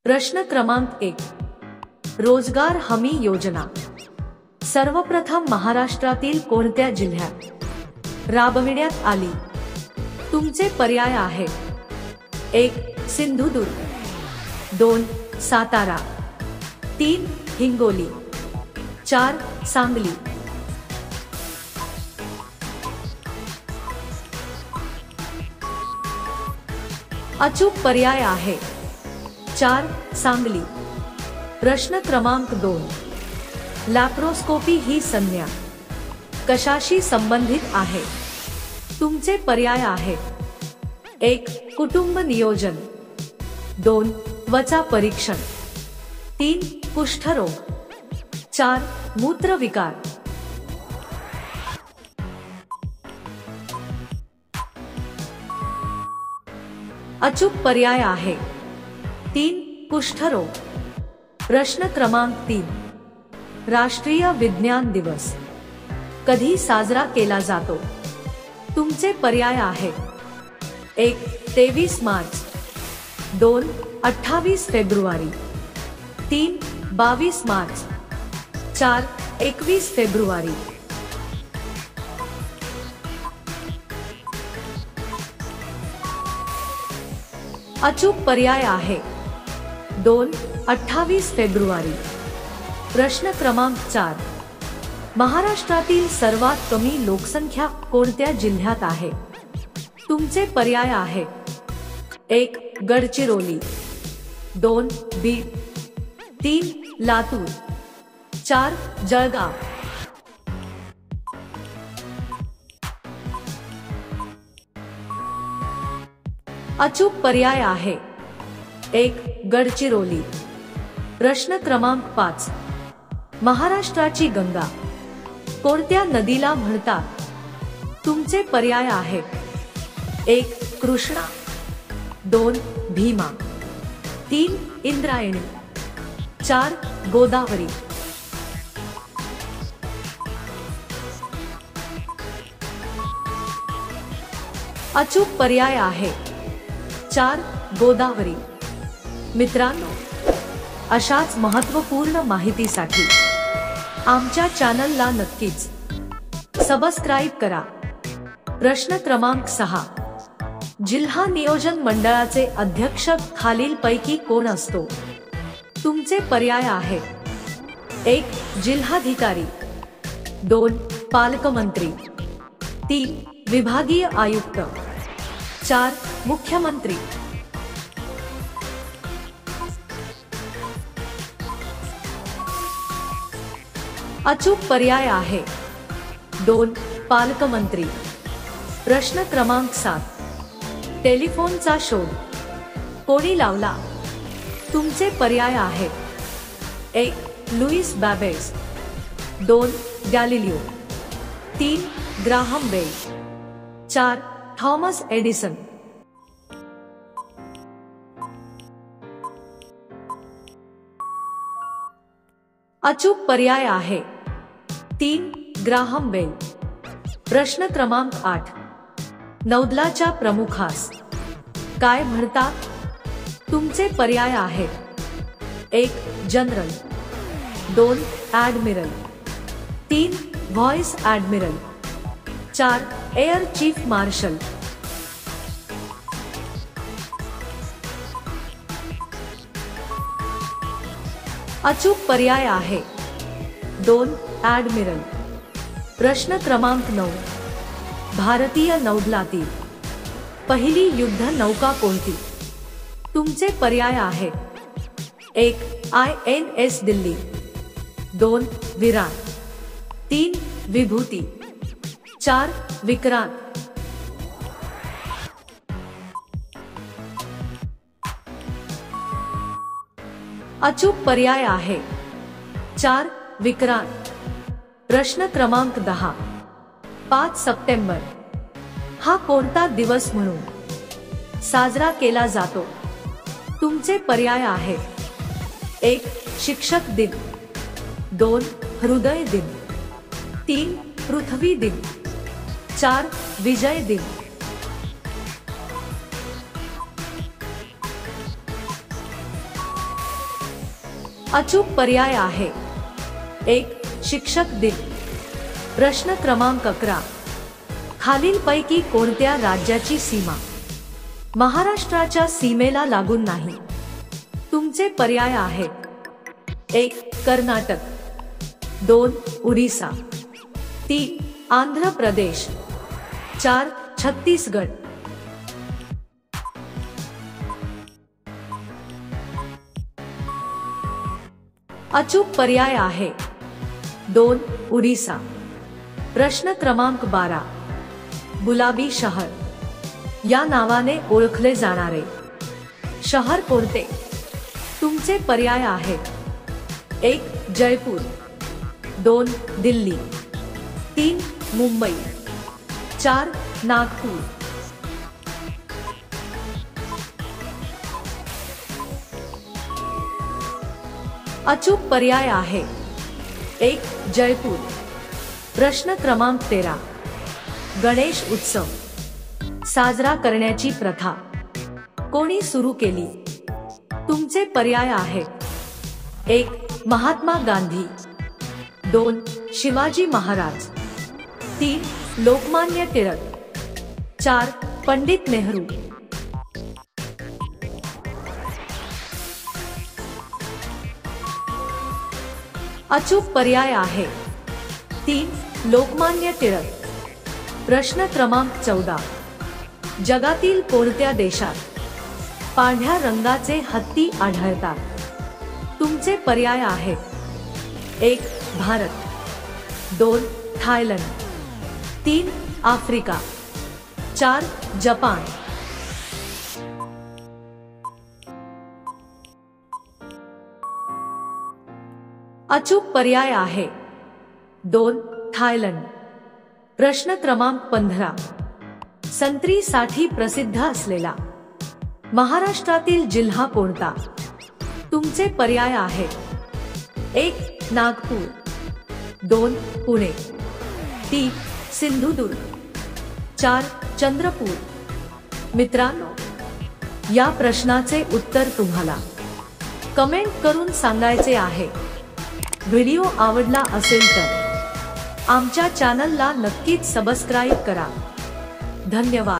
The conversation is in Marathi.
प्रश्न क्रमांक 1, रोजगार हमी योजना सर्वप्रथम महाराष्ट्रातील कोणत्या जिल्ह्यात राबविण्यात आली? तुमचे पर्याय आहेत: 1 सिंधुदुर्ग, 2 सातारा, 3 हिंगोली, 4 सांगली. अचूक पर्याय आहे 4 सांगली. प्रश्न क्रमांक 2, लॅप्रोस्कोपी ही संज्ञा कशाशी संबंधित आहे? तुमचे पर्याय आहेत: 1 कुटुंब नियोजन, 2 त्वचा परीक्षण, 3 कुष्ठरोग, 4 मूत्रविकार. अचूक पर्याय आहे 3 कुष्ठरोग. प्रश्न क्रमांक 3, राष्ट्रीय विज्ञान दिवस कधी साजरा केला जातो? तुमचे पर्याय आहेत: 1 23 मार्च, 2 28 फेब्रुवारी, 3 22 मार्च, 4 21 फेब्रुवारी. अचूक पर्याय आहे 2 28 फेब्रुवारी. प्रश्न क्रमांक 4, महाराष्ट्रातील सर्वात कमी लोकसंख्या कोणत्या जिल्ह्यात आहे? तुमचे पर्याय आहेत: 1 गडचिरोली, 2 बीड, 3 लातूर, 4 जळगाव. अचूक पर्याय आहे 1 गडचिरोली. प्रश्न क्रमांक 5, महाराष्ट्राची गंगा कोणत्या नदीला म्हणतात? तुमचे पर्याय आहेत: 1 कृष्णा, 2 भीमा, 3 इंद्रायणी, 4 गोदावरी. अचूक पर्याय आहे 4 गोदावरी. मित्रांनो, अशाच महत्त्वपूर्ण माहितीसाठी आमच्या चॅनलला नक्कीच सबस्क्राईब करा. प्रश्न क्रमांक 6, जिल्हा नियोजन मंडळाचे अध्यक्ष खालीलपैकी कोण असतो? तुमचे पर्याय आहेत: 1 जिल्हाधिकारी, 2 पालकमंत्री, 3 विभागीय आयुक्त, 4 मुख्यमंत्री. अचूक पर्याय आहे 2 पालकमंत्री. प्रश्न क्रमांक 7, टेलिफोनचा शोध कोणी लावला? तुमचे पर्याय आहेत: 1 Louis Babbage, 2 Galileo, 3 Graham Bell, 4 Thomas Edison. अचूक पर्याय आहे 3 ग्राहम बेल. प्रश्न क्रमांक 8, नौदलाच्या प्रमुखास काय म्हणतात? तुमचे पर्याय आहेत: 1 general, 2 admiral, 3 vice admiral, 4 air chief marshal. अचूक पर्याय आहे 2 ॲडमिरल. प्रश्न क्रमांक 9, भारतीय नौदलातील पहिली युद्ध नौका कोणती? तुमचे पर्याय आहेत: 1 INS दिल्ली, 2 विराट, 3 विभूती, 4 विक्रांत. अचूक पर्याय आहे 4 विक्रांत. प्रश्न क्रमांक 10, 5 सप्टेंबर हा कोणता दिवस म्हणून साजरा केला जातो? तुमचे पर्याय आहेत: 1 शिक्षक दिन, 2 हृदय दिन, 3 पृथ्वी दिन, 4 विजय दिन. अचूक पर्याय आहे 1. शिक्षक दिन. प्रश्न क्रमांक 11. खालीलपैकी कोणत्या राज्याची सीमा महाराष्ट्राच्या सीमेला लागून नाही? तुमचे पर्याय आहेत 1. कर्नाटक, 2. उडीसा, 3. आंध्र प्रदेश, 4. छत्तीसगड. अचूक पर्याय आहे 2. उडीसा. प्रश्न क्रमांक 12. गुलाबी शहर या नावाने ओळखले जाणारे शहर कोणते? तुमचे पर्याय आहेत 1. जयपूर, 2. दिल्ली, 3. मुंबई, 4. नागपूर. अचूक पर्याय आहे 1. जयपूर. प्रश्न क्रमांक 13. गणेश उत्सव साजरा करण्याची प्रथा कोणी सुरू केली? तुमचे पर्याय आहेत 1. महात्मा गांधी, 2. शिवाजी महाराज, 3. लोकमान्य टिळक, 4. पंडित नेहरू. अचूक पर्याय आहे 3. लोकमान्य टिळक. प्रश्न क्रमांक 14. जगातील कोणत्या देशात पांढऱ्या रंगाचे हत्ती आढळतात? तुमचे पर्याय आहेत 1. भारत, 2. थायलंड, 3. आफ्रिका, 4. जपान. अचूक पर्याय आहे 2. थायलंड. प्रश्न क्रमांक 15. संत्रीसाठी प्रसिद्ध असलेला महाराष्ट्रातील जिल्हा कोणता? तुमचे पर्याय आहेत 1. नागपूर, 2. पुणे, 3. सिंधुदुर्ग, 4. चंद्रपूर. मित्रांनो, या प्रश्नाचे उत्तर तुम्हाला कमेंट करून सांगायचे आहे. व्हिडिओ आवडला असेल तर आमच्या चॅनलला नक्कीच सबस्क्राईब करा. धन्यवाद.